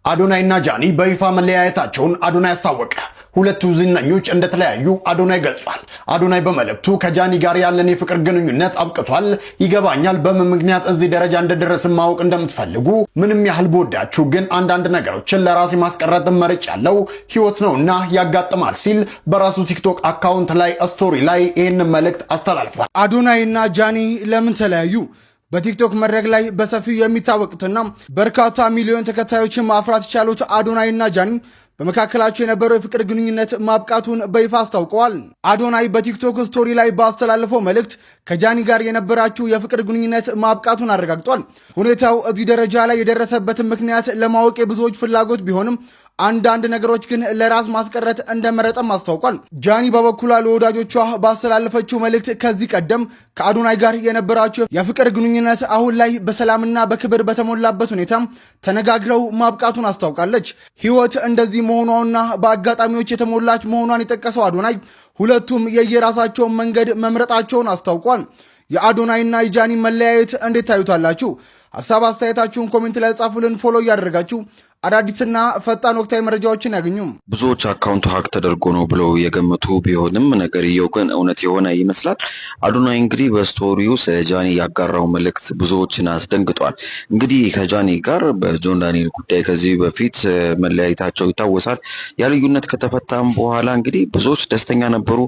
አዶናይና ጃኒ በይፋ መለያየታቸውን አዶናይ አስታወቀ። ሁለቱ ዝነኞች እንደተለያዩ አዶናይ ገልጿል። አዶናይ በመልእክቱ ከጃኒ ጋር ያለን የፍቅር ግንኙነት አብቅቷል። ይገባኛል በምን ምክንያት እዚህ ደረጃ እንደደረስን ማወቅ እንደምትፈልጉ። ምንም ያህል በወዳችሁ ግን አንዳንድ ነገሮችን ለራሴ ማስቀረት መርጫለሁ። ህይወት ነውና ያጋጥማል ሲል በራሱ ቲክቶክ አካውንት ላይ ስቶሪ ላይ ይህንን መልእክት አስተላልፏል። አዶናይና ጃኒ ለምን ተለያዩ? በቲክቶክ መድረክ ላይ በሰፊው የሚታወቁትና በርካታ ሚሊዮን ተከታዮችን ማፍራት የቻሉት አዶናይና ጃኒ በመካከላቸው የነበረው የፍቅር ግንኙነት ማብቃቱን በይፋ አስታውቀዋል። አዶናይ በቲክቶክ ስቶሪ ላይ ባስተላለፈው መልእክት ከጃኒ ጋር የነበራቸው የፍቅር ግንኙነት ማብቃቱን አረጋግጧል። ሁኔታው እዚህ ደረጃ ላይ የደረሰበትን ምክንያት ለማወቅ የብዙዎች ፍላጎት ቢሆንም አንዳንድ ነገሮች ግን ለራስ ማስቀረት እንደመረጠም አስታውቋል። ጃኒ በበኩሏ ለወዳጆቿ ባስተላለፈችው መልእክት ከዚህ ቀደም ከአዶናይ ጋር የነበራቸው የፍቅር ግንኙነት አሁን ላይ በሰላምና በክብር በተሞላበት ሁኔታ ተነጋግረው ማብቃቱን አስታውቃለች። ህይወት እንደዚህ መሆኗና በአጋጣሚዎች የተሞላች መሆኗን የጠቀሰው አዶናይ ሁለቱም የየራሳቸውን መንገድ መምረጣቸውን አስታውቋል። የአዶናይና የጃኒ መለያየት እንዴት ታዩታላችሁ? ሀሳብ አስተያየታችሁን ኮሜንት ላይ ጻፉልን። ፎሎ እያደረጋችሁ አዳዲስና ፈጣን ወቅታዊ መረጃዎችን ያገኙ። ብዙዎች አካውንቱ ሀክ ተደርጎ ነው ብለው የገመቱ ቢሆንም ነገርየው ግን እውነት የሆነ ይመስላል። አዶናይ እንግዲህ በስቶሪው ስለ ጃኒ ያጋራው መልእክት ብዙዎችን አስደንግጧል። እንግዲህ ከጃኒ ጋር በጆን ዳንኤል ጉዳይ ከዚህ በፊት መለያየታቸው ይታወሳል። ያልዩነት ከተፈታም በኋላ እንግዲህ ብዙዎች ደስተኛ ነበሩ።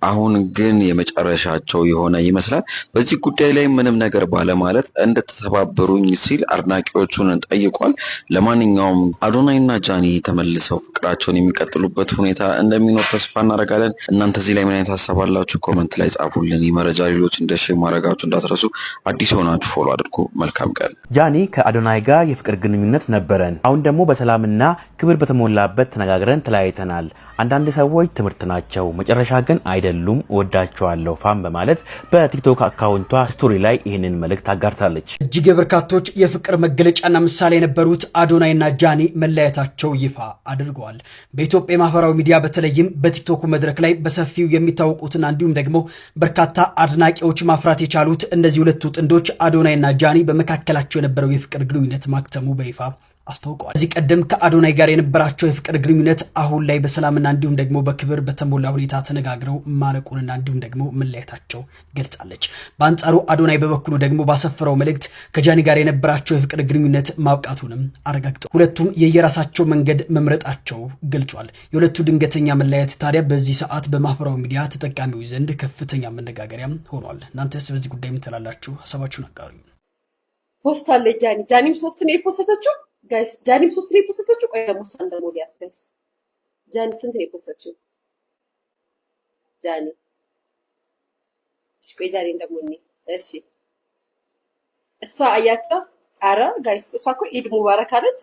አሁን ግን የመጨረሻቸው የሆነ ይመስላል። በዚህ ጉዳይ ላይ ምንም ነገር ባለማለት እንደተተባበሩኝ ሲል አድናቂዎቹን ጠይቋል። ለማንኛውም አዶናይና ጃኒ ተመልሰው ፍቅራቸውን የሚቀጥሉበት ሁኔታ እንደሚኖር ተስፋ እናደርጋለን። እናንተ እዚህ ላይ ምን አይነት ሀሳብ አላችሁ? ኮመንት ላይ ጻፉልን። መረጃ ሌሎች እንደሼር ማድረጋችሁ እንዳትረሱ። አዲስ ሆናችሁ ፎሎ አድርጉ። መልካም ቀን። ጃኒ ከአዶናይ ጋር የፍቅር ግንኙነት ነበረን። አሁን ደግሞ በሰላምና ክብር በተሞላበት ተነጋግረን ተለያይተናል። አንዳንድ ሰዎች ትምህርት ናቸው፣ መጨረሻ ግን አይደሉም። ወዳቸዋለሁ ፋም በማለት በቲክቶክ አካውንቷ ስቶሪ ላይ ይህንን መልእክት አጋርታለች። እጅግ የበርካቶች የፍቅር መገለጫና ምሳሌ የነበሩት አዶናይና ጃኒ መለያየታቸው ይፋ አድርገዋል። በኢትዮጵያ የማህበራዊ ሚዲያ በተለይም በቲክቶክ መድረክ ላይ በሰፊው የሚታወቁትና እንዲሁም ደግሞ በርካታ አድናቂዎች ማፍራት የቻሉት እነዚህ ሁለቱ ጥንዶች አዶናይና ጃኒ በመካከላቸው የነበረው የፍቅር ግንኙነት ማክተሙ በይፋ አስታውቀዋል። ከዚህ ቀደም ከአዶናይ ጋር የነበራቸው የፍቅር ግንኙነት አሁን ላይ በሰላምና እንዲሁም ደግሞ በክብር በተሞላ ሁኔታ ተነጋግረው ማለቁንና እንዲሁም ደግሞ መለያየታቸው ገልጻለች። በአንጻሩ አዶናይ በበኩሉ ደግሞ ባሰፈረው መልእክት ከጃኒ ጋር የነበራቸው የፍቅር ግንኙነት ማብቃቱንም አረጋግጧል። ሁለቱም የየራሳቸው መንገድ መምረጣቸው ገልጿል። የሁለቱ ድንገተኛ መለያየት ታዲያ በዚህ ሰዓት በማህበራዊ ሚዲያ ተጠቃሚዎች ዘንድ ከፍተኛ መነጋገሪያም ሆኗል። እናንተስ በዚህ ጉዳይ ምን ትላላችሁ? ሀሳባችሁን አጋሩኝ። ፖስት አለ ጃኒም 3 ነው የፖስተችው ጋይስ። ጃኒም 3 ነው የፖስተችው። ቆይ ደግሞ አንድ ሞዲያት ጋይስ። ጃኒ ስንት ነው የፖስተችው? ጃኒ እሺ፣ ቆይ ጃኒ ደግሞ እሺ፣ እሷ አያቸው። አረ ጋይስ እሷ እኮ ኢድ ሙባረክ አለች።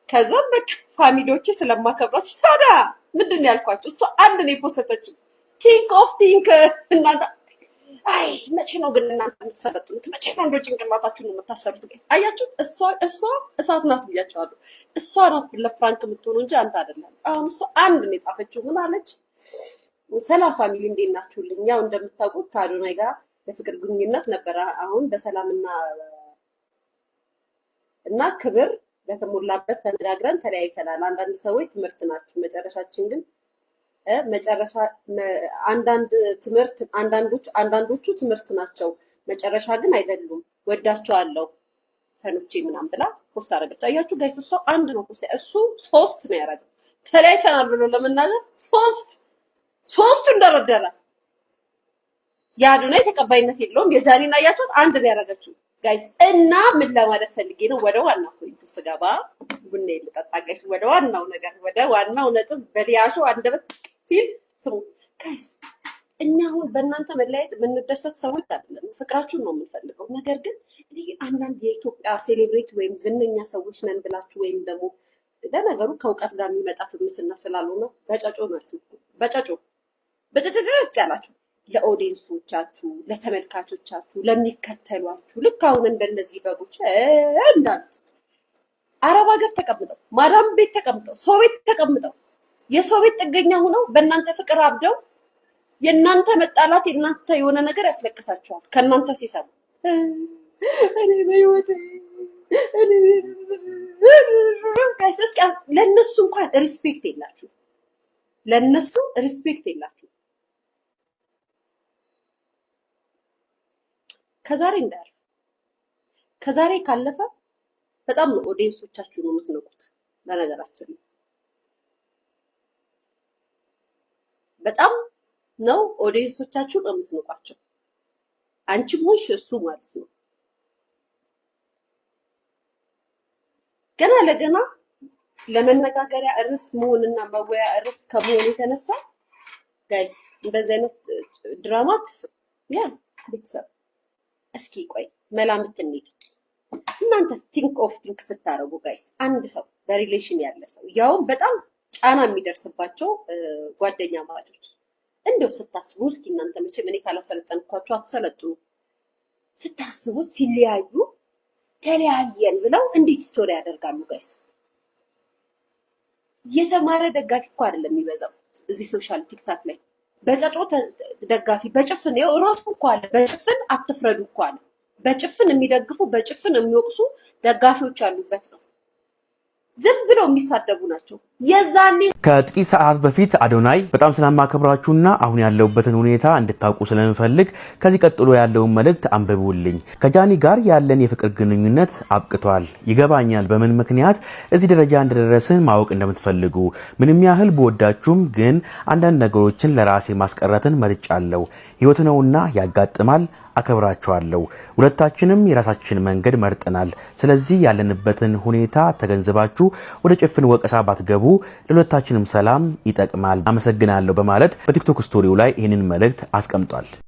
ከዛም በቃ ፋሚሊዎቼ ስለማከብራችሁ ታዲያ ምንድን ነው ያልኳችሁ? እሷ አንድ ነው የፖስተችው። ቲንክ ኦፍ ቲንክ እናንተ አይ መቼ ነው ግን እናንተ የምትሰለጥኑት? መቼ ነው እንደው ጭንቅላታችሁን የምታሰሩት? ጋይስ አያችሁ፣ እሷ እሳት ናት ብያቸዋለሁ። እሷ ናት ለፍራንክ የምትሆኑ እንጂ አንተ አይደለም። አሁን እሷ አንድ ነው የጻፈችው። ምን አለች? ሰላም ፋሚሊ እንዴት ናችሁልኝ? ያው እንደምታውቁት ከአዶናይ ጋር በፍቅር ግንኙነት ነበረ። አሁን በሰላምና ክብር በተሞላበት ተነጋግረን ተለያይተናል። አንዳንድ ሰዎች ትምህርት ናችሁ፣ መጨረሻችን ግን አንዳንዶቹ ትምህርት ናቸው፣ መጨረሻ ግን አይደሉም። ወዳቸዋለሁ ፈኖቼ ምናምን ብላ ፖስት አደረገች። አያችሁ ጋይስ፣ እሷ አንድ ነው ፖስት፣ እሱ 3 ነው ያደረገው። ተለያይተናል ብሎ ለመናገር 3 እንደረደረ። የአዶናይ ተቀባይነት የለውም። የጃኒና አያችሁት አንድ ነው ያደረገችው ጋይስ። እና ምን ለማለት ፈልጌ ነው፣ ወደ ዋናው ፖይንቱ ስገባ ቡና ልጠጣ ጋይስ። ወደ ዋናው ነገር፣ ወደ ዋናው ነጥብ በሊያሾ አንደበት ሲል ስሙ ጋይስ። እኛ አሁን በእናንተ መለያየት የምንደሰት ሰዎች አይደለም፣ ፍቅራችሁን ነው የምንፈልገው። ነገር ግን አንዳንድ የኢትዮጵያ ሴሌብሬቲ ወይም ዝነኛ ሰዎች ነን ብላችሁ ወይም ደግሞ ለነገሩ ከእውቀት ጋር የሚመጣ ፍምስና ስላልሆነ በጨጮ ናችሁ። በጨጮ ያላችሁ ለኦዲየንሶቻችሁ፣ ለተመልካቾቻችሁ፣ ለሚከተሏችሁ ልክ አሁን እንደነዚህ በጎች እንዳሉት አረብ ሀገር ተቀምጠው ማዳም ቤት ተቀምጠው ሰው ቤት ተቀምጠው የሰው ቤት ጥገኛ ሆነው በእናንተ ፍቅር አብደው የእናንተ መጣላት የእናንተ የሆነ ነገር ያስለቅሳቸዋል። ከእናንተ ሲሰሩ እኔ በህይወቴ ጋይስ እስኪ ለነሱ እንኳን ሪስፔክት የላችሁ፣ ለነሱ ሪስፔክት የላችሁ። ከዛሬ እንዳያልፍ፣ ከዛሬ ካለፈ በጣም ነው ኦዲየንሶቻችሁ ነው የምትነቁት። በነገራችን በጣም ነው ኦዲየንሶቻችሁ ነው የምትነቋቸው። አንቺም ሆንሽ እሱ ማለት ነው። ገና ለገና ለመነጋገሪያ ርዕስ መሆንና መወያ ርዕስ ከመሆን የተነሳ ጋይስ እንደዚህ አይነት ድራማ አትስሩ። ያ ቤተሰብ እስኪ ቆይ መላምት እንሂድ። እናንተስ ቲንክ ኦፍ ቲንክ ስታረጉ ጋይስ አንድ ሰው በሪሌሽን ያለ ሰው ያውም በጣም ጫና የሚደርስባቸው ጓደኛ ማቾች እንደው ስታስቡት እስኪ እናንተ መቼም እኔ ካላሰለጠንኳችሁ አትሰለጥኑ። ስታስቡት ሲለያዩ ተለያየን ብለው እንዴት ስቶሪ ያደርጋሉ ጋይስ? የተማረ ደጋፊ እኮ አይደለም የሚበዛው እዚህ ሶሻል ቲክታክ ላይ በጨጮ ደጋፊ በጭፍን ይኸው ራሱ እኮ አለ። በጭፍን አትፍረዱ እኮ አለ። በጭፍን የሚደግፉ በጭፍን የሚወቅሱ ደጋፊዎች ያሉበት ነው። ዝም ብለው የሚሳደቡ ናቸው። የዛኔ ከጥቂት ሰዓታት በፊት አዶናይ በጣም ስለማከብራችሁና አሁን ያለውበትን ሁኔታ እንድታውቁ ስለምፈልግ ከዚህ ቀጥሎ ያለውን መልእክት አንብቡልኝ። ከጃኒ ጋር ያለን የፍቅር ግንኙነት አብቅቷል። ይገባኛል በምን ምክንያት እዚህ ደረጃ እንደደረስን ማወቅ እንደምትፈልጉ። ምንም ያህል ብወዳችሁም ግን አንዳንድ ነገሮችን ለራሴ ማስቀረትን መርጫለሁ። ህይወት ነውና ያጋጥማል። አከብራችኋለሁ። ሁለታችንም የራሳችን መንገድ መርጠናል። ስለዚህ ያለንበትን ሁኔታ ተገንዝባችሁ ወደ ጭፍን ወቀሳ ባትገቡ ለሁለታችንም ሰላም ይጠቅማል። አመሰግናለሁ በማለት በቲክቶክ ስቶሪው ላይ ይህንን መልእክት አስቀምጧል።